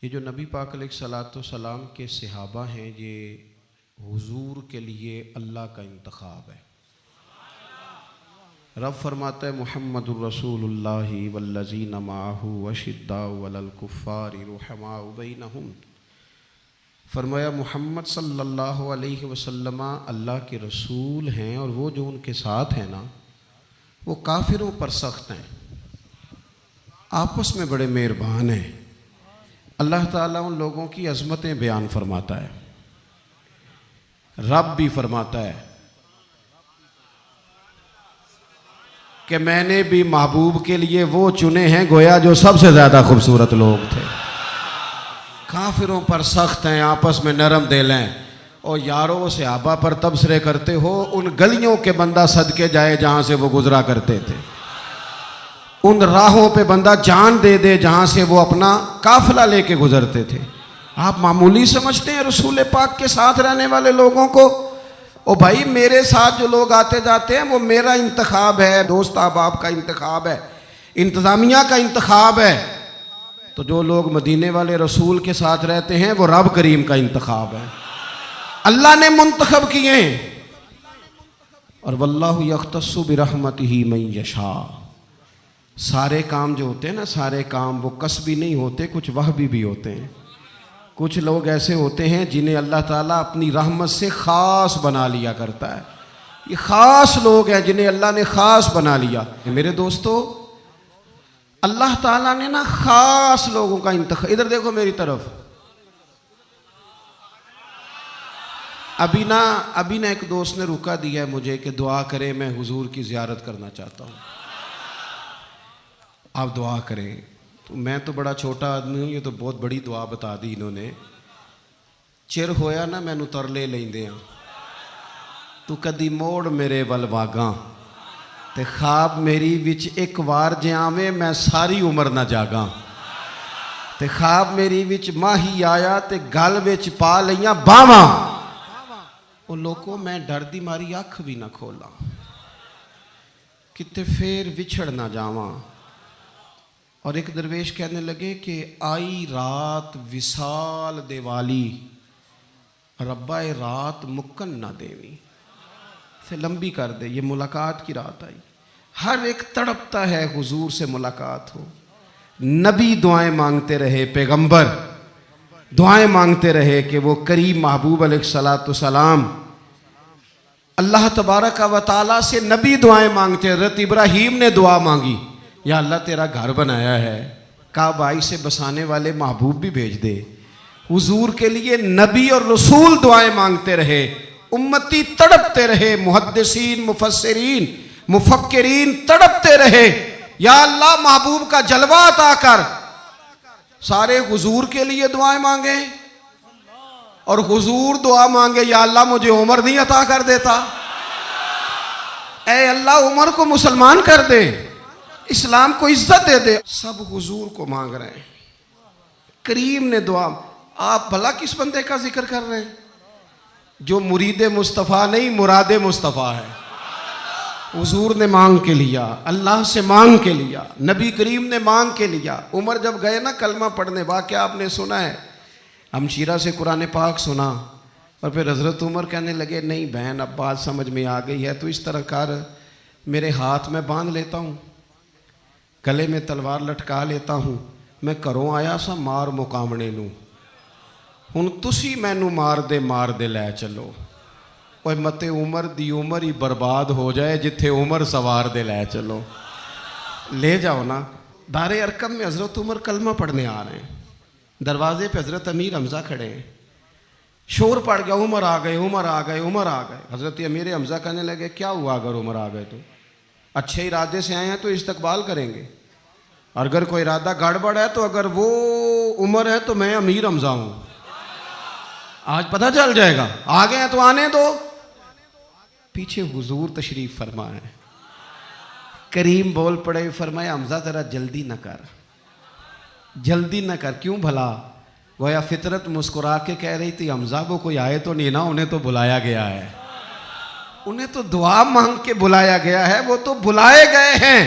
یہ جو نبی پاک علیہ الصلوۃ والسلام کے صحابہ ہیں، یہ حضور کے لیے اللہ کا انتخاب ہے۔ رب فرماتا ہے محمد الرسول اللہ والذین معہ اشداء علی الکفار رحماء بینہم، فرمایا محمد صلی اللہ علیہ وسلم اللہ کے رسول ہیں، اور وہ جو ان کے ساتھ ہیں نا وہ کافروں پر سخت ہیں، آپس میں بڑے مہربان ہیں۔ اللہ تعالیٰ ان لوگوں کی عظمتیں بیان فرماتا ہے۔ رب بھی فرماتا ہے کہ میں نے بھی محبوب کے لیے وہ چنے ہیں گویا جو سب سے زیادہ خوبصورت لوگ تھے۔ کافروں پر سخت ہیں، آپس میں نرم دل ہیں، اور یارو صحابہ پر تبصرے کرتے ہو، ان گلیوں کے بندہ صدقے جائے جہاں سے وہ گزرا کرتے تھے، ان راہوں پہ بندہ جان دے دے جہاں سے وہ اپنا قافلہ لے کے گزرتے تھے۔ آپ معمولی سمجھتے ہیں رسول پاک کے ساتھ رہنے والے لوگوں کو؟ او بھائی، میرے ساتھ جو لوگ آتے جاتے ہیں وہ میرا انتخاب ہے، دوست احباب کا انتخاب ہے، انتظامیہ کا انتخاب ہے۔ تو جو لوگ مدینے والے رسول کے ساتھ رہتے ہیں وہ رب کریم کا انتخاب ہے، اللہ نے منتخب کیے ہیں۔ اور واللہ یختص برحمتہ من یشاء، سارے کام جو ہوتے ہیں نا، سارے کام وہ کسبی نہیں ہوتے، کچھ وہبی بھی ہوتے ہیں۔ کچھ لوگ ایسے ہوتے ہیں جنہیں اللہ تعالیٰ اپنی رحمت سے خاص بنا لیا کرتا ہے۔ یہ خاص لوگ ہیں جنہیں اللہ نے خاص بنا لیا۔ میرے دوستو، اللہ تعالیٰ نے نا خاص لوگوں کا انتخاب، ادھر دیکھو میری طرف، ابھی نا ایک دوست نے روکا دیا ہے مجھے کہ دعا کریں، میں حضور کی زیارت کرنا چاہتا ہوں، آپ دعا کریں۔ تو میں تو بڑا چھوٹا آدمی ہوں، یہ تو بہت بڑی دعا بتا دی انہوں نے۔ چر ہویا نا مینوں ترلے لیندے ہاں، تو کدی موڑ میرے ول واگاں، تے خواب میری وچ ایک وار جے آویں میں ساری عمر نہ جاگاں، تے خواب میری وچ ماہی آیا تے گل وچ پا لیاں باواں، او لوکو میں ڈر دی ماری اکھ بھی نہ کھولاں، کتے پھر وچھڑ نہ جاواں۔ اور ایک درویش کہنے لگے کہ آئی رات وصال دے والی، ربا رات مکن نہ دیویں، سے لمبی کر دے، یہ ملاقات کی رات آئی۔ ہر ایک تڑپتا ہے حضور سے ملاقات ہو۔ نبی دعائیں مانگتے رہے، پیغمبر دعائیں مانگتے رہے کہ وہ کریم محبوب علیہ الصلوۃ والسلام اللہ تبارک و تعالیٰ سے نبی دعائیں مانگتے۔ حضرت ابراہیم نے دعا مانگی، یا اللہ تیرا گھر بنایا ہے، کعبہ سے بسانے والے محبوب بھی بھیج دے۔ حضور کے لیے نبی اور رسول دعائیں مانگتے رہے، امتی تڑپتے رہے، محدثین، مفسرین، مفکرین تڑپتے رہے، یا اللہ محبوب کا جلوہ عطا کر۔ سارے حضور کے لیے دعائیں مانگے، اور حضور دعا مانگے یا اللہ مجھے عمر نہیں عطا کر دیتا، اے اللہ عمر کو مسلمان کر دے، اسلام کو عزت دے دے۔ سب حضور کو مانگ رہے ہیں۔ کریم نے دعا، آپ بھلا کس بندے کا ذکر کر رہے ہیں جو مرید مصطفیٰ نہیں مراد مصطفیٰ ہے؟ حضور نے مانگ کے لیا، اللہ سے مانگ کے لیا، نبی کریم نے مانگ کے لیا۔ عمر جب گئے نا کلمہ پڑھنے، واقعہ آپ نے سنا ہے، ہمشیرہ سے قرآن پاک سنا، اور پھر حضرت عمر کہنے لگے نہیں بہن اب بات سمجھ میں آ گئی ہے، تو اس طرح کر، میرے ہاتھ میں باندھ لیتا ہوں، گلے میں تلوار لٹکا لیتا ہوں، میں گھروں آیا سا مار مقامنے نوں، ہن تسی مینوں مار دے لے چلو۔ اوے متے عمر دی عمر ہی برباد ہو جائے جتھے عمر سوار دے لے چلو، لے جاؤ نا۔ دار ارقم میں حضرت عمر کلمہ پڑھنے آ رہے ہیں، دروازے پہ حضرت امیر حمزہ کھڑے ہیں، شور پڑ گیا، عمر آ گئے، عمر آ گئے، عمر آ گئے۔ حضرت امیر حمزہ کہنے لگے کیا ہوا اگر عمر آ گئے تو؟ اچھے ارادے سے آئے ہیں تو استقبال کریں گے، اور اگر کوئی ارادہ گڑبڑ ہے تو اگر وہ عمر ہے تو میں امیر حمزہ ہوں، آج پتہ چل جائے گا، آ گئے ہیں تو آنے دو۔ پیچھے حضور تشریف فرمائے، کریم بول پڑے، فرمایا حمزہ ذرا جلدی نہ کر، جلدی نہ کر۔ کیوں بھلا؟ گویا فطرت مسکرا کے کہہ رہی تھی حمزہ وہ کوئی آئے تو نہیں نا، انہیں تو بلایا گیا ہے، انہیں تو دعا مانگ کے بلایا گیا ہے، وہ تو بلائے گئے ہیں،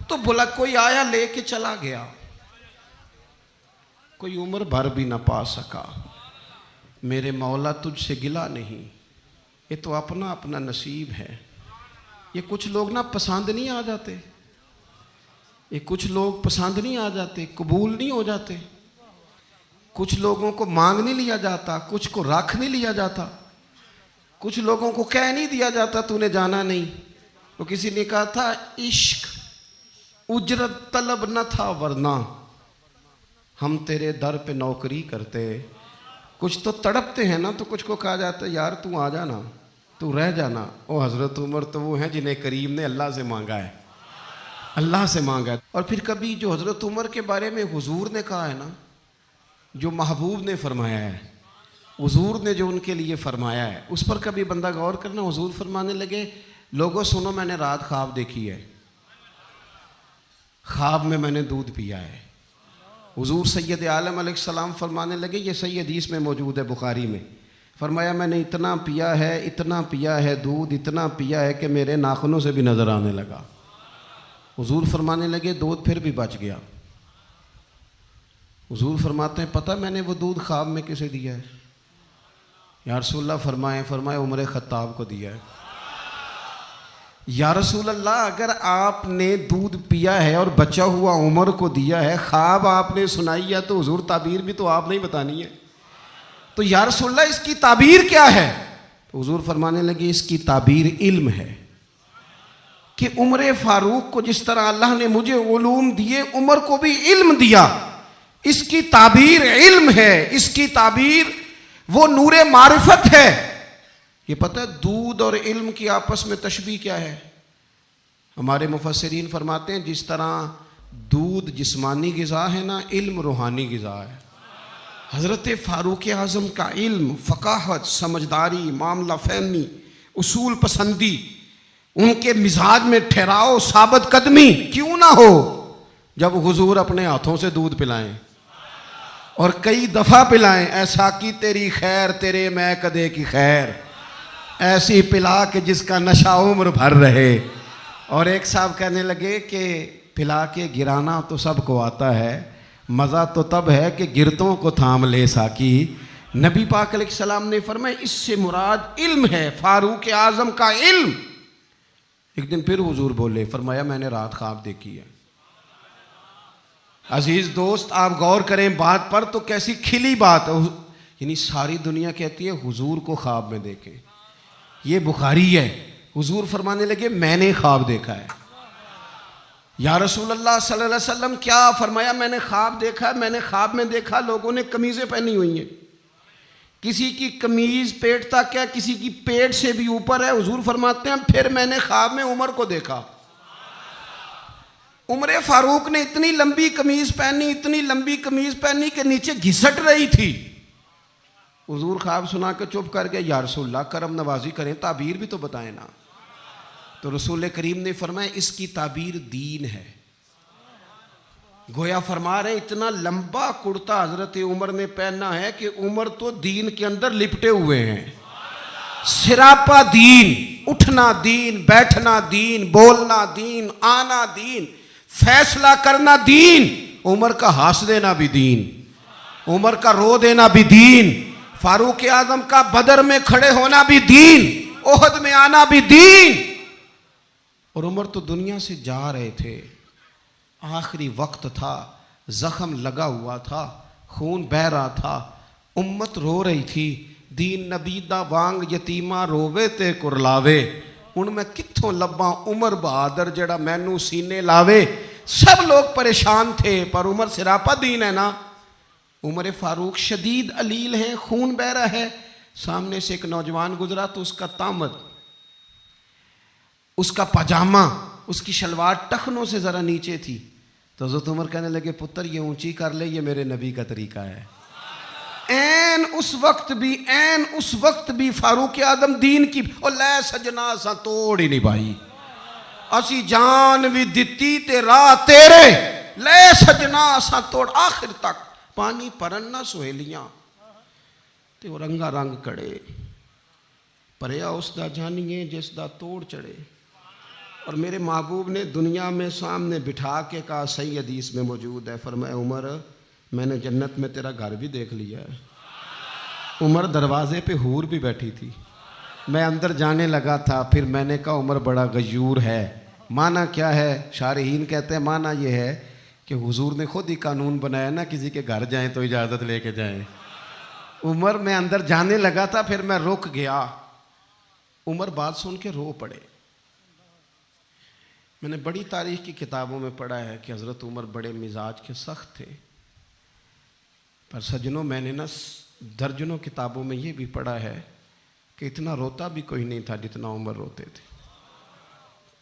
تو کوئی آیا لے کے چلا گیا، کوئی عمر بھر بھی نہ پا سکا، میرے مولا تجھ سے گلا نہیں، یہ تو اپنا اپنا نصیب ہے۔ یہ کچھ لوگ نا پسند نہیں آ جاتے، یہ کچھ لوگ پسند نہیں آ جاتے، قبول نہیں ہو جاتے، کچھ لوگوں کو مانگ نہیں لیا جاتا، کچھ کو رکھ نہیں لیا جاتا، کچھ لوگوں کو کہہ نہیں دیا جاتا تو نے جانا نہیں۔ تو کسی نے کہا تھا عشق اجرت طلب نہ تھا ورنہ ہم تیرے در پہ نوکری کرتے۔ کچھ تو تڑپتے ہیں نا، تو کچھ کو کہا جاتا ہے یار تو آ جانا، تو رہ جانا۔ او حضرت عمر تو وہ ہیں جنہیں کریم نے اللہ سے مانگا ہے، اللہ سے مانگا ہے۔ اور پھر کبھی جو حضرت عمر کے بارے میں حضور نے کہا ہے نا، جو محبوب نے فرمایا ہے، حضور نے جو ان کے لیے فرمایا ہے، اس پر کبھی بندہ غور کرنا۔ حضور فرمانے لگے لوگوں سنو، میں نے رات خواب دیکھی ہے، خواب میں نے دودھ پیا ہے۔ حضور سید عالم علیہ السلام فرمانے لگے، یہ صحیح حدیث میں موجود ہے بخاری میں، فرمایا میں نے اتنا پیا ہے دودھ، اتنا پیا ہے کہ میرے ناخنوں سے بھی نظر آنے لگا۔ حضور فرمانے لگے دودھ پھر بھی بچ گیا۔ حضور فرماتے ہیں پتہ میں نے وہ دودھ خواب میں کسے دیا ہے؟ یا رسول اللہ فرمائے عمر خطاب کو دیا ہے۔ یا رسول اللہ اگر آپ نے دودھ پیا ہے اور بچا ہوا عمر کو دیا ہے، خواب آپ نے سنائی ہے، تو حضور تعبیر بھی تو آپ نے ہی بتانی ہے، تو یا رسول اللہ اس کی تعبیر کیا ہے؟ تو حضور فرمانے لگے اس کی تعبیر علم ہے، کہ عمر فاروق کو جس طرح اللہ نے مجھے علوم دیے، عمر کو بھی علم دیا، اس کی تعبیر علم ہے، اس کی تعبیر وہ نور معرفت ہے۔ یہ پتہ ہے دودھ اور علم کی آپس میں تشبیہ کیا ہے؟ ہمارے مفسرین فرماتے ہیں جس طرح دودھ جسمانی غذا ہے نا، علم روحانی غذا ہے۔ حضرت فاروق اعظم کا علم، فقاہت، سمجھداری، معاملہ فہمی، اصول پسندی، ان کے مزاج میں ٹھہراؤ، ثابت قدمی کیوں نہ ہو جب حضور اپنے ہاتھوں سے دودھ پلائیں اور کئی دفعہ پلائیں، ایسا کی تیری خیر تیرے میں کدے کی خیر، ایسی پلا کہ جس کا نشہ عمر بھر رہے۔ اور ایک صاحب کہنے لگے کہ پلا کے گرانا تو سب کو آتا ہے، مزہ تو تب ہے کہ گرتوں کو تھام لے ساکی۔ نبی پاک علیہ السلام نے فرمایا اس سے مراد علم ہے، فاروق اعظم کا علم۔ ایک دن پھر حضور بولے، فرمایا میں نے رات خواب دیکھی ہے۔ عزیز دوست آپ غور کریں بات پر، تو کیسی کھلی بات ہے، یعنی ساری دنیا کہتی ہے حضور کو خواب میں دیکھیں، یہ بخاری ہے۔ حضور فرمانے لگے میں نے خواب دیکھا ہے۔ یا رسول اللہ صلی اللہ علیہ وسلم کیا؟ فرمایا میں نے خواب دیکھا، میں نے خواب میں دیکھا لوگوں نے قمیضیں پہنی ہوئی ہیں، کسی کی قمیض پیٹ تک ہے، کسی کی پیٹ سے بھی اوپر ہے۔ حضور فرماتے ہیں پھر میں نے خواب میں عمر کو دیکھا، عمر فاروق نے اتنی لمبی قمیض پہنی، اتنی لمبی قمیض پہنی کہ نیچے گھسٹ رہی تھی۔ حضور خواب سنا کے چپ کر گئے، یا رسول اللہ کرم نوازی کریں، تعبیر بھی تو بتائیں نا۔ تو رسول کریم نے فرمایا اس کی تعبیر دین ہے۔ گویا فرما رہے اتنا لمبا کرتا حضرت عمر نے پہنا ہے کہ عمر تو دین کے اندر لپٹے ہوئے ہیں، سراپا دین، اٹھنا دین، بیٹھنا دین، بولنا دین، آنا دین، فیصلہ کرنا دین۔ عمر کا ہنس دینا بھی دین، عمر کا رو دینا بھی دین، فاروق اعظم کا بدر میں کھڑے ہونا بھی دین، احد میں آنا بھی دین۔ اور عمر تو دنیا سے جا رہے تھے، آخری وقت تھا، زخم لگا ہوا تھا، خون بہہ رہا تھا، امت رو رہی تھی۔ دین نبی دا وانگ یتیمہ رووے تے کرلاوے، ان میں کتھوں لباں عمر بہادر جڑا مینوں سینے لاوے۔ سب لوگ پریشان تھے، پر عمر سراپا دین ہے نا۔ عمر فاروق شدید علیل ہیں، خون بہہ رہا ہے، سامنے سے ایک نوجوان گزرا تو اس کا تامد، اس کا پاجامہ، اس کی شلوار ٹخنوں سے ذرا نیچے تھی، تو حضرت عمر کہنے لگے پتر یہ اونچی کر لے، یہ میرے نبی کا طریقہ ہے۔ این اس وقت بھی فاروق اعظم دین کی او لے سجنا سا توڑ ہی نہیں بھائی، اسی جان بھی دتی تے راہ تیرے، لے سجنا سا توڑ، آخر تک پانی پرن نہ سہیلیاں تے وہ رنگا رنگ کڑے، پریا اس دا جانیے جس دا توڑ چڑھے۔ اور میرے محبوب نے دنیا میں سامنے بٹھا کے کہا، صحیح حدیث میں موجود ہے، فرمایا عمر میں نے جنت میں تیرا گھر بھی دیکھ لیا ہے. عمر دروازے پہ حور بھی بیٹھی تھی. میں اندر جانے لگا تھا, پھر میں نے کہا عمر بڑا غیور ہے. معنی کیا ہے؟ شارحین کہتے ہیں معنی یہ ہے کہ حضور نے خود ہی قانون بنایا نا, کسی کے گھر جائیں تو اجازت لے کے جائیں. عمر میں اندر جانے لگا تھا, پھر میں رک گیا. عمر بات سن کے رو پڑے. میں نے بڑی تاریخ کی کتابوں میں پڑھا ہے کہ حضرت عمر بڑے مزاج کے سخت تھے, پر سجنوں میں نے نا درجنوں کتابوں میں یہ بھی پڑھا ہے کہ اتنا روتا بھی کوئی نہیں تھا جتنا عمر روتے تھے.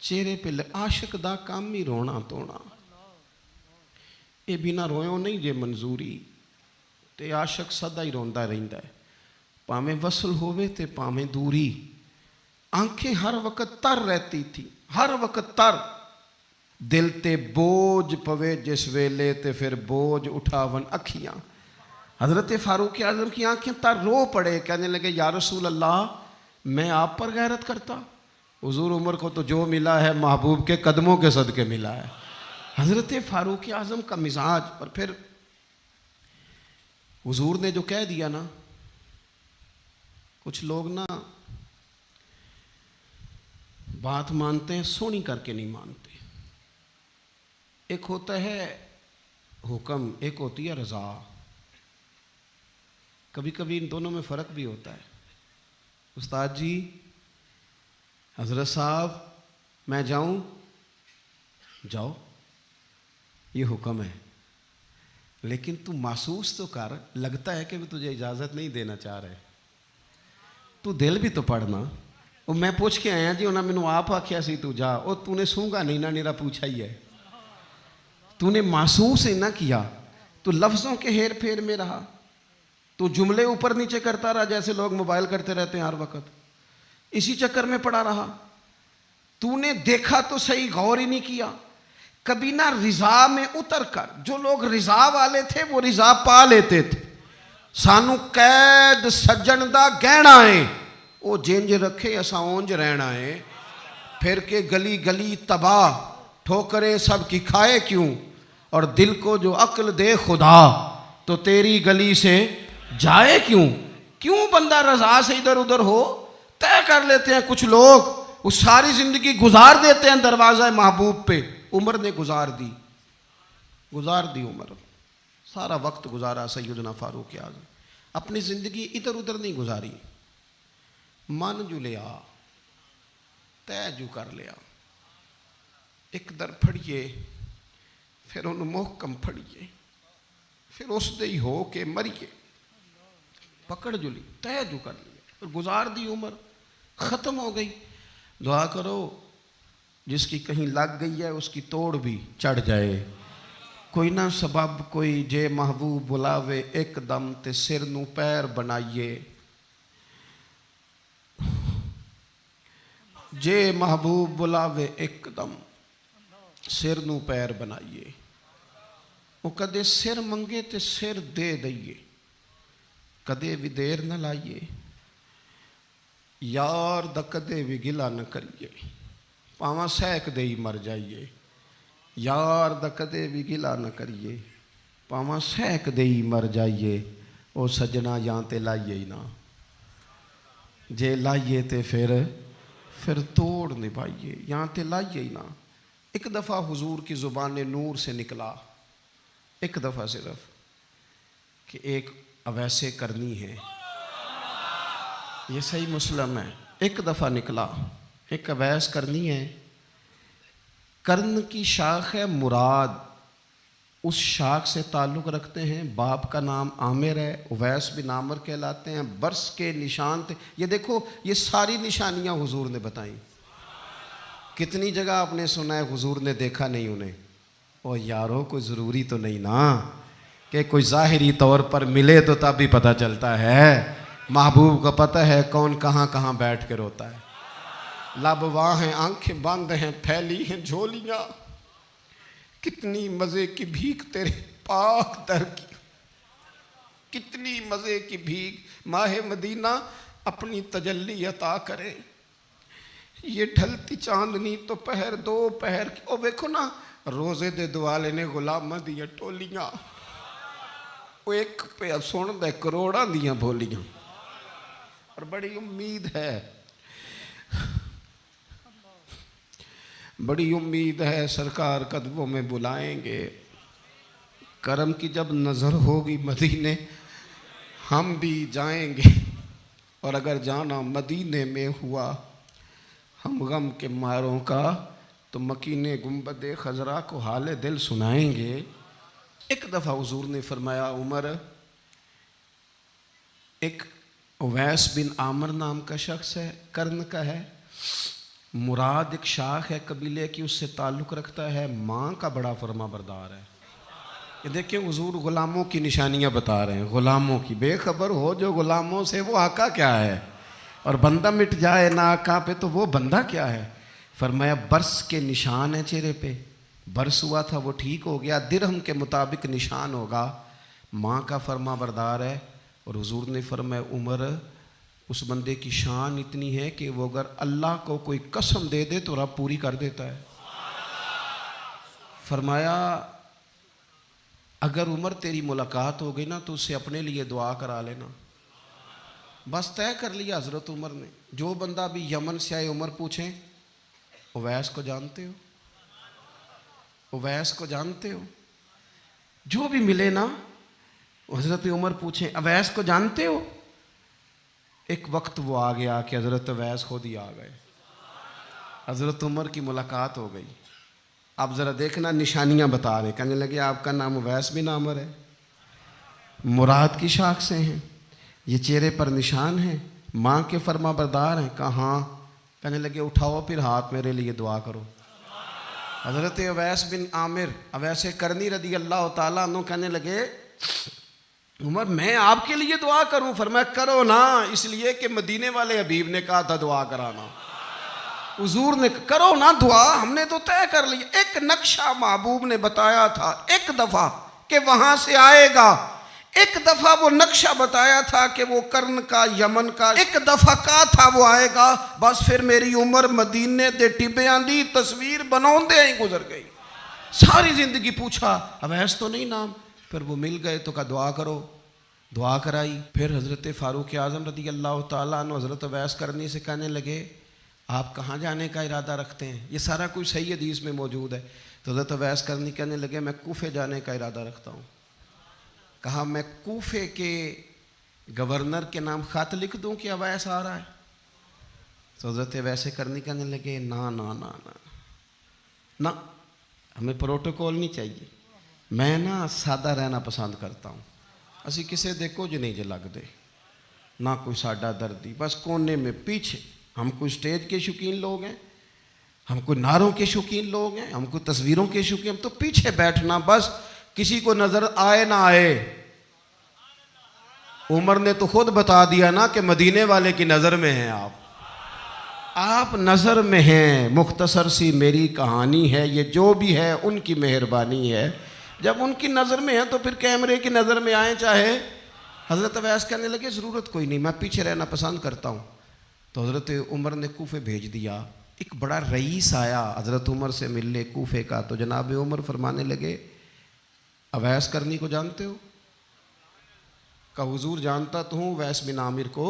چہرے پہ عاشق دا کام ہی رونا تونا, یہ بنا رویوں نہیں جے منظوری, تے عاشق سدا ہی روندا رہندا ہے, پاویں وصل ہووے تے پاویں دوری. آنکھیں ہر وقت تر رہتی تھی, ہر وقت تر. دل تے بوجھ پوے جس ویلے تے پھر بوجھ اٹھاون اکھیاں. حضرت فاروق اعظم کی آنکھیں تر رو پڑے, کہنے لگے یا رسول اللہ میں آپ پر غیرت کرتا. حضور عمر کو تو جو ملا ہے محبوب کے قدموں کے صدقے ملا ہے. حضرت فاروق اعظم کا مزاج. اور پھر حضور نے جو کہہ دیا نا, کچھ لوگ نا بات مانتے ہیں سونی کر کے نہیں مانتے. ایک ہوتا ہے حکم, ایک ہوتی ہے رضا. کبھی کبھی ان دونوں میں فرق بھی ہوتا ہے. استاد جی, حضرت صاحب میں جاؤں, جاؤ یہ حکم ہے, لیکن تو محسوس تو کر, لگتا ہے کہ وہ تجھے اجازت نہیں دینا چاہ رہے, تو دل بھی تو پڑھنا. اور میں پوچھ کے آیا جی انہوں نے مینوں آپ آکھیا سی تو جا, اور تو نے سونگا نہیں نا, نیرا پوچھا ہی ہے. تو نے محسوس ہی نہ کیا, تو لفظوں کے ہیر پھیر میں رہا, تو جملے اوپر نیچے کرتا رہا جیسے لوگ موبائل کرتے رہتے ہیں ہر وقت, اسی چکر میں پڑا رہا. تو نے دیکھا تو صحیح, غور ہی نہیں کیا. کبھی نہ رضا میں اتر کر, جو لوگ رضا والے تھے وہ رضا پا لیتے تھے. سانو قید سجن دا گہنا ہے, وہ جنج رکھے اساں اونج رہنا ہے. پھر کے گلی گلی تباہ, ٹھوکرے سب کی کھائے کیوں, اور دل کو جو عقل دے خدا تو تیری گلی سے جائے کیوں. کیوں بندہ رضا سے ادھر ادھر ہو, طے کر لیتے ہیں کچھ لوگ, وہ ساری زندگی گزار دیتے ہیں دروازہ محبوب پہ. عمر نے گزار دی عمر, سارا وقت گزارا سیدنا فاروق اعظم. اپنی زندگی ادھر ادھر نہیں گزاری, من جو لیا, طے جو کر لیا. ایک در پھڑیے, پھر انہوں محکم پھڑیے, پھر اس دے ہی ہو کے مریے. پکڑ جو لی, طے جو کر لیا, پھر گزار دی عمر, ختم ہو گئی. دعا کرو جس کی کہیں لگ گئی ہے اس کی توڑ بھی چڑھ جائے. کوئی نہ سبب کوئی جے محبوب بلاوے ایک دم تے سر نو پیر بنائیے. جے محبوب بلاوے ایک دم سر نو پیر بنائیے. وہ کدے سر منگے تے سر دے دئیے, کدے بھی دیر نہ لائیے. یار دا کدے بھی گلا نہ کریے, پاواں سیک دے ہی مر جائیے. یار دا کدے بھی گلا نہ کریے, پاواں سیک دے ہی مر جائیے. او سجنا یہاں تے لائیے ہی نہ, جے لائیے تے پھر توڑ نبھائیے. یہاں تے لائیے ہی نہ. ایک دفعہ حضور کی زبان نور سے نکلا, ایک دفعہ صرف, کہ ایک اویسے کرنی ہے. یہ صحیح مسلم ہے. ایک دفعہ نکلا, ایک اویس کرنی ہے. کرن کی شاخ ہے مراد, اس شاخ سے تعلق رکھتے ہیں. باپ کا نام عامر ہے, اویس بن عامر کہلاتے ہیں. برس کے نشان تھے. یہ دیکھو یہ ساری نشانیاں حضور نے بتائیں. کتنی جگہ آپ نے سنا ہے حضور نے دیکھا نہیں انہیں. اور یارو کوئی ضروری تو نہیں نا کہ کوئی ظاہری طور پر ملے تو تب بھی پتہ چلتا ہے. محبوب کا پتہ ہے کون کہاں کہاں بیٹھ کے روتا ہے. لب واں ہیں, آنکھیں بند ہیں, پھیلی ہیں جھولیاں. کتنی مزے کی بھیک تیرے پاک در کی, کتنی مزے کی بھیک. ماہ مدینہ اپنی تجلی عطا کرے. یہ ڈھلتی چاندنی تو پہر دو پہر کی. او ویکھو نا روزے دے دوالے نے غلامہ دیا ٹولیاں. وہ ایک پہ سن دے کروڑاں دیاں بولیاں، اور بڑی امید ہے، بڑی امید ہے سرکار قدموں میں بلائیں گے۔ کرم کی جب نظر ہوگی مدینے ہم بھی جائیں گے، اور اگر جانا مدینے میں ہوا ہم غم کے ماروں کا تو مکین گنبد خضرا کو حال دل سنائیں گے۔ ایک دفعہ حضور نے فرمایا عمر، ایک اویس بن عامر نام کا شخص ہے، کرن کا ہے، مراد ایک شاخ ہے قبیلے کی، اس سے تعلق رکھتا ہے، ماں کا بڑا فرما بردار ہے۔ یہ دیکھیں حضور غلاموں کی نشانیاں بتا رہے ہیں، غلاموں کی، بے خبر ہو جو غلاموں سے وہ آقا کیا ہے، اور بندہ مٹ جائے نہ آقا پہ تو وہ بندہ کیا ہے۔ فرمایا برس کے نشان ہیں چہرے پہ، برس ہوا تھا وہ ٹھیک ہو گیا، درہم کے مطابق نشان ہوگا، ماں کا فرما بردار ہے۔ اور حضور نے فرمایا عمر، اس بندے کی شان اتنی ہے کہ وہ اگر اللہ کو کوئی قسم دے دے تو رب پوری کر دیتا ہے۔ فرمایا اگر عمر تیری ملاقات ہو گئی نا تو اسے اپنے لیے دعا کرا لینا۔ بس طے کر لیا حضرت عمر نے، جو بندہ بھی یمن سے آئے عمر پوچھیں اویس کو جانتے ہو، اویس کو جانتے ہو، جو بھی ملے نا حضرت عمر پوچھیں اویس کو جانتے ہو۔ ایک وقت وہ آ گیا کہ حضرت اویس خود ہی آ گئے، حضرت عمر کی ملاقات ہو گئی۔ اب ذرا دیکھنا نشانیاں بتا رہے، کہنے لگے آپ کا نام اویس بن عامر ہے، مراد کی شاخ سے ہیں، یہ چہرے پر نشان ہیں، ماں کے فرما بردار ہیں، کہاں؟ کہنے لگے اٹھاؤ پھر ہاتھ میرے لیے دعا کرو۔ حضرت اویس بن عامر اویس کرنی رضی اللہ تعالیٰ عنہ کہنے لگے عمر میں آپ کے لیے دعا کروں؟ فرمایا کرو نا، اس لیے کہ مدینے والے حبیب نے کہا تھا دعا کرانا، حضور نے کرو نا دعا، ہم نے تو طے کر لی۔ ایک نقشہ محبوب نے بتایا تھا ایک دفعہ کہ وہاں سے آئے گا، ایک دفعہ وہ نقشہ بتایا تھا کہ وہ کرن کا یمن کا، ایک دفعہ کہا تھا وہ آئے گا، بس پھر میری عمر مدینے دے ٹبیاں دی تصویر بناؤندے ہی گزر گئی۔ ساری زندگی پوچھا اویس تو نہیں نام، پھر وہ مل گئے تو کہا دعا کرو، دعا کرائی۔ پھر حضرت فاروق اعظم رضی اللہ تعالیٰ عنہ حضرت اویس کرنی سے کہنے لگے آپ کہاں جانے کا ارادہ رکھتے ہیں؟ یہ سارا کچھ صحیح حدیث میں موجود ہے۔ تو حضرت اویس کرنی کہنے لگے میں کوفے جانے کا ارادہ رکھتا ہوں۔ کہا میں کوفے کے گورنر کے نام خط لکھ دوں کہ اویس آ رہا ہے؟ تو حضرت اویس کرنی کہنے لگے نا نا نا نا نا، ہمیں پروٹوکول نہیں چاہیے، میں نا سادہ رہنا پسند کرتا ہوں، اسی کسے دے کچھ نہیں جے لگ دے، نہ کوئی ساڈا دردی، بس کونے میں پیچھے، ہم کوئی سٹیج کے شوقین لوگ ہیں، ہم کوئی نعروں کے شوقین لوگ ہیں، ہم کوئی تصویروں کے شوقین، ہم تو پیچھے بیٹھنا، بس کسی کو نظر آئے نہ آئے۔ عمر نے تو خود بتا دیا نا کہ مدینے والے کی نظر میں ہیں آپ نظر میں ہیں، مختصر سی میری کہانی ہے، یہ جو بھی ہے ان کی مہربانی ہے، جب ان کی نظر میں ہے تو پھر کیمرے کی نظر میں آئیں چاہے۔ حضرت اویس کہنے لگے ضرورت کوئی نہیں، میں پیچھے رہنا پسند کرتا ہوں۔ تو حضرت عمر نے کوفے بھیج دیا، ایک بڑا رئیس آیا حضرت عمر سے ملنے کوفے کا، تو جناب عمر فرمانے لگے اویس کرنی کو جانتے ہو؟ کہ حضور جانتا تو ہوں، اویس بن عامر کو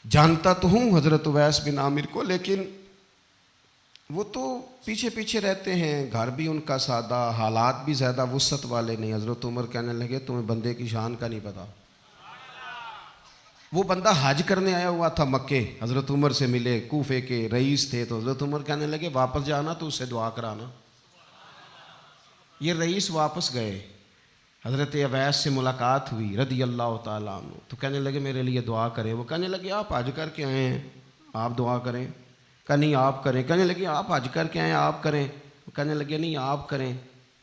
جانتا تو ہوں، حضرت اویس بن عامر کو، لیکن وہ تو پیچھے پیچھے رہتے ہیں، گھر بھی ان کا سادہ، حالات بھی زیادہ وسعت والے نہیں۔ حضرت عمر کہنے لگے تمہیں بندے کی شان کا نہیں پتا، وہ بندہ حج کرنے آیا ہوا تھا مکے، حضرت عمر سے ملے، کوفے کے رئیس تھے، تو حضرت عمر کہنے لگے واپس جانا تو اس سے دعا کرانا۔ یہ رئیس واپس گئے، حضرت اویس سے ملاقات ہوئی رضی اللہ تعالیٰ عنہ، تو کہنے لگے میرے لیے دعا کریں۔ وہ کہنے لگے آپ حج کر کے آئے ہیں، آپ دعا کریں؟ کہ نہیں آپ کریں۔ کہنے لگے آپ حج کر کے آئے ہیں، آپ کریں؟ کہنے لگے نہیں آپ کریں۔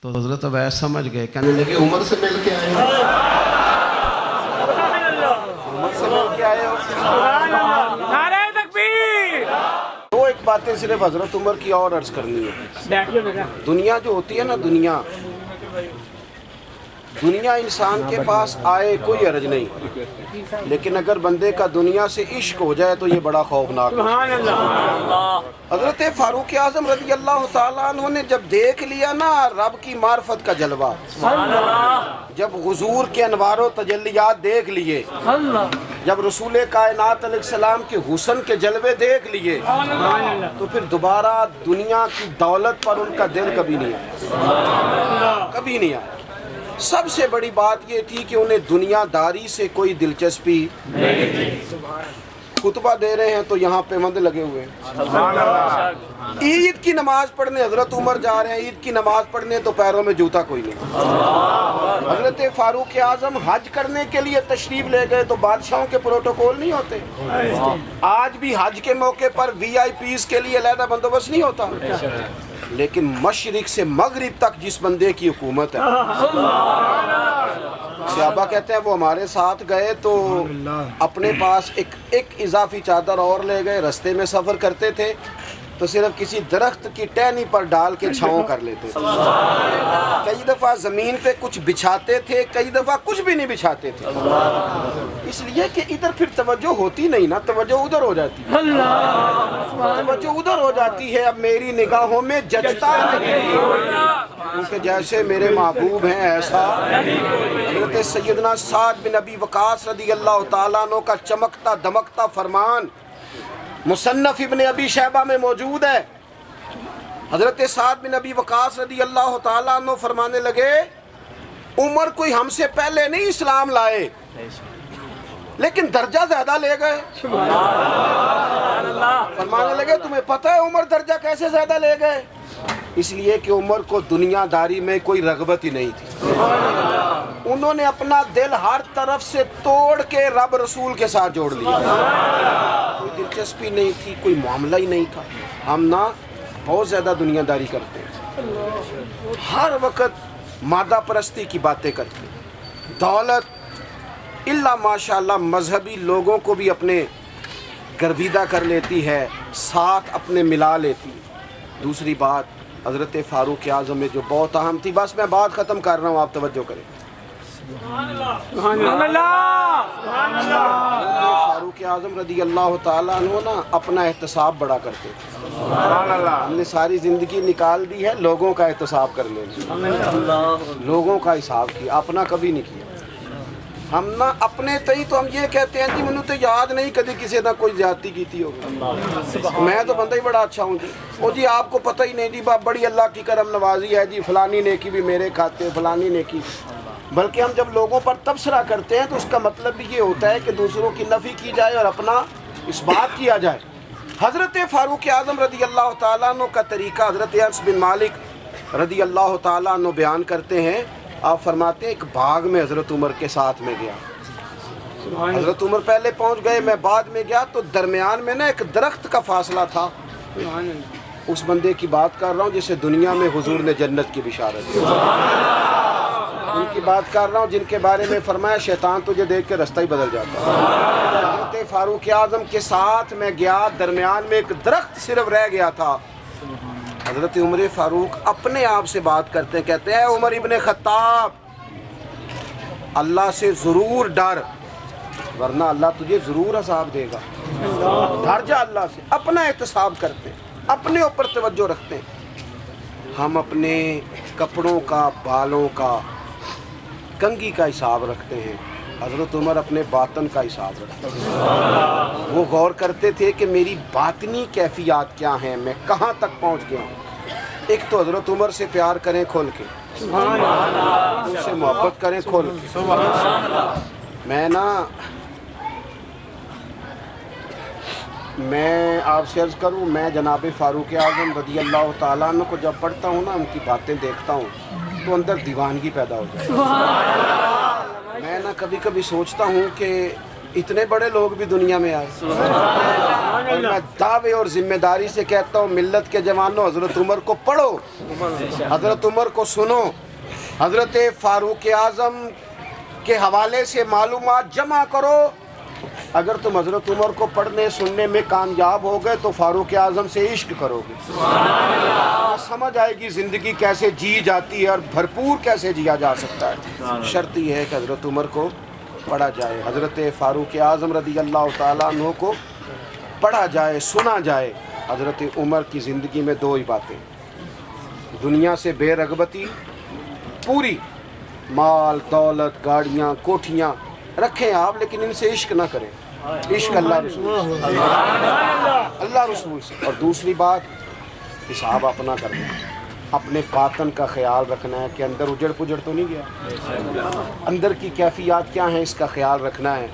تو حضرت اویس سمجھ گئے، کہنے لگے عمر سے مل کے آئے ہیں، عمر سے مل کے آئے ہو۔ نعرہ تکبیر! دو ایک باتیں صرف حضرت عمر کی اور عرض کرنی ہے۔ دنیا جو ہوتی ہے نا، دنیا دنیا انسان کے پاس آئے کوئی حرج نہیں، لیکن اگر بندے کا دنیا سے عشق ہو جائے تو یہ بڑا خوفناک ہے۔ سبحان اللہ۔ حضرت فاروق اعظم رضی اللہ تعالیٰ عنہ نے جب دیکھ لیا نا رب کی معرفت کا جلوہ، جب حضور کے انوار و تجلیات دیکھ لیے، جب رسول کائنات علیہ السلام کے حسن کے جلوے دیکھ لیے، تو پھر دوبارہ دنیا کی دولت پر ان کا دل کبھی نہیں آیا، کبھی نہیں آیا۔ سب سے بڑی بات یہ تھی کہ انہیں دنیا داری سے کوئی دلچسپی نہیں تھی۔ خطبہ دے رہے ہیں تو یہاں پہ مند لگے ہوئے ہیں، عید کی نماز پڑھنے حضرت عمر جا رہے ہیں، عید کی نماز پڑھنے تو پیروں میں جوتا کوئی نہیں۔ حضرت فاروق اعظم حج کرنے کے لیے تشریف لے گئے تو بادشاہوں کے پروٹوکول نہیں ہوتے، آج بھی حج کے موقع پر وی آئی پیز کے لیے علیحدہ بندوبست نہیں ہوتا، لیکن مشرق سے مغرب تک جس بندے کی حکومت ہے، صحابہ کہتے ہیں وہ ہمارے ساتھ گئے تو اپنے پاس ایک اضافی چادر اور لے گئے، رستے میں سفر کرتے تھے تو صرف کسی درخت کی ٹہنی پر ڈال کے چھاؤں کر لیتے تھے، کئی دفعہ زمین پہ کچھ بچھاتے تھے، کئی دفعہ کچھ بھی نہیں بچھاتے تھے، اس لیے کہ ادھر پھر توجہ ہوتی نہیں نا، توجہ ادھر ہو جاتی ہے، توجہ ادھر ہو جاتی ہے۔ اب میری نگاہوں میں جچتا نہیں کیونکہ جیسے میرے محبوب ہیں ایسا حضرت سیدنا سعد بن ابی وقاص رضی اللہ تعالیٰ عنہ کا چمکتا دمکتا فرمان مصنف ابن ابی شیبہ میں موجود ہے۔ حضرت سعد بن ابی وقاص رضی اللہ تعالیٰ عنہ فرمانے لگے، عمر کوئی ہم سے پہلے نہیں اسلام لائے لیکن درجہ زیادہ لے گئے۔ فرمانے لگے تمہیں پتہ ہے عمر درجہ کیسے زیادہ لے گئے؟ اس لیے کہ عمر کو دنیا داری میں کوئی رغبت ہی نہیں تھی، انہوں نے اپنا دل ہر طرف سے توڑ کے رب رسول کے ساتھ جوڑ لیا، کوئی دلچسپی نہیں تھی، کوئی معاملہ ہی نہیں تھا۔ ہم نا بہت زیادہ دنیا داری کرتے ہیں، ہر وقت مادہ پرستی کی باتیں کرتے ہیں، دولت الا ماشاءاللہ مذہبی لوگوں کو بھی اپنے گرویدہ کر لیتی ہے، ساتھ اپنے ملا لیتی ہے۔ دوسری بات حضرت فاروق اعظم میں جو بہت اہم تھی، بس میں بات ختم کر رہا ہوں، آپ توجہ کریں۔ سبحان اللہ۔ فاروق اعظم رضی اللہ تعالیٰ عنہ نا اپنا احتساب بڑا کرتے تھے، ہم نے ساری زندگی نکال دی ہے لوگوں کا احتساب کر لینا، لوگوں کا حساب کیا، اپنا کبھی نہیں کیا۔ ہم نا اپنے تئی تو ہم یہ کہتے ہیں جی منو تو یاد نہیں کدی کسی نہ کوئی زیادتی کیتی ہوگی، میں تو بندہ ہی بڑا اچھا ہوں جی، وہ جی آپ کو پتہ ہی نہیں جی بڑی اللہ کی کرم نوازی ہے جی، فلانی نیکی بھی میرے کھاتے، فلانی نیکی۔ بلکہ ہم جب لوگوں پر تبصرہ کرتے ہیں تو اس کا مطلب بھی یہ ہوتا ہے کہ دوسروں کی نفی کی جائے اور اپنا اس بات کیا جائے۔ حضرت فاروق اعظم رضی اللہ تعالیٰ عنہ کا طریقہ حضرت انس بن مالک رضی اللہ تعالیٰ عنہ بیان کرتے ہیں، آپ فرماتے ہیں ایک باغ میں حضرت عمر کے ساتھ میں گیا، حضرت عمر پہلے پہنچ گئے، میں بعد میں گیا، تو درمیان میں نا ایک درخت کا فاصلہ تھا، اس بندے کی بات کر رہا ہوں جسے دنیا میں حضور نے جنت کی بشارت دی، ان کی بات کر رہا ہوں جن کے بارے میں فرمایا شیطان تجھے دیکھ کے رستہ ہی بدل جاتا ہے۔ حضرت فاروق اعظم کے ساتھ میں گیا، درمیان میں ایک درخت صرف رہ گیا تھا، حضرت عمر فاروق اپنے آپ سے بات کرتے ہیں، کہتے ہیں عمر ابن خطاب اللہ سے ضرور ڈر ورنہ اللہ تجھے ضرور عذاب دے گا، ڈر جا اللہ سے، اپنا احتساب کرتے ہیں، اپنے اوپر توجہ رکھتے ہیں۔ ہم اپنے کپڑوں کا، بالوں کا، کنگھی کا حساب رکھتے ہیں، حضرت عمر اپنے باطن کا حساب رکھتے ہیں، وہ غور کرتے تھے کہ میری باطنی کیفیات کیا ہیں، میں کہاں تک پہنچ گیا ہوں۔ ایک تو حضرت عمر سے پیار کریں کھول کے، ان سے محبت کریں کھول کے۔ میں آپ سے عرض کروں، میں جناب فاروق اعظم رضی اللہ تعالیٰ عنہ کو جب پڑھتا ہوں نا، ان کی باتیں دیکھتا ہوں تو اندر دیوانگی پیدا ہو جاتی ہے۔ میں نا کبھی کبھی سوچتا ہوں کہ اتنے بڑے لوگ بھی دنیا میں آئے، اور میں دعوے اور ذمہ داری سے کہتا ہوں ملت کے جوانوں، حضرت عمر کو پڑھو، حضرت عمر کو سنو، حضرت فاروق اعظم کے حوالے سے معلومات جمع کرو، اگر تم حضرت عمر کو پڑھنے سننے میں کامیاب ہو گئے تو فاروق اعظم سے عشق کرو گے، سمجھ آئے گی زندگی کیسے جی جاتی ہے اور بھرپور کیسے جیا جا سکتا ہے۔ شرط یہ ہے کہ حضرت عمر کو پڑھا جائے، حضرت فاروق اعظم رضی اللہ تعالیٰ عنہ کو پڑھا جائے، سنا جائے۔ حضرت عمر کی زندگی میں دو ہی باتیں، دنیا سے بے رغبتی پوری، مال دولت گاڑیاں کوٹھیاں رکھیں آپ لیکن ان سے عشق نہ کریں، عشق اللہ رسول سے، اللہ رسول سے۔ اور دوسری بات، حساب اپنا کرنا، اپنے باطن کا خیال رکھنا ہے کہ اندر اجڑ پجڑ تو نہیں گیا، اندر کی کیفیات کیا ہیں اس کا خیال رکھنا ہے۔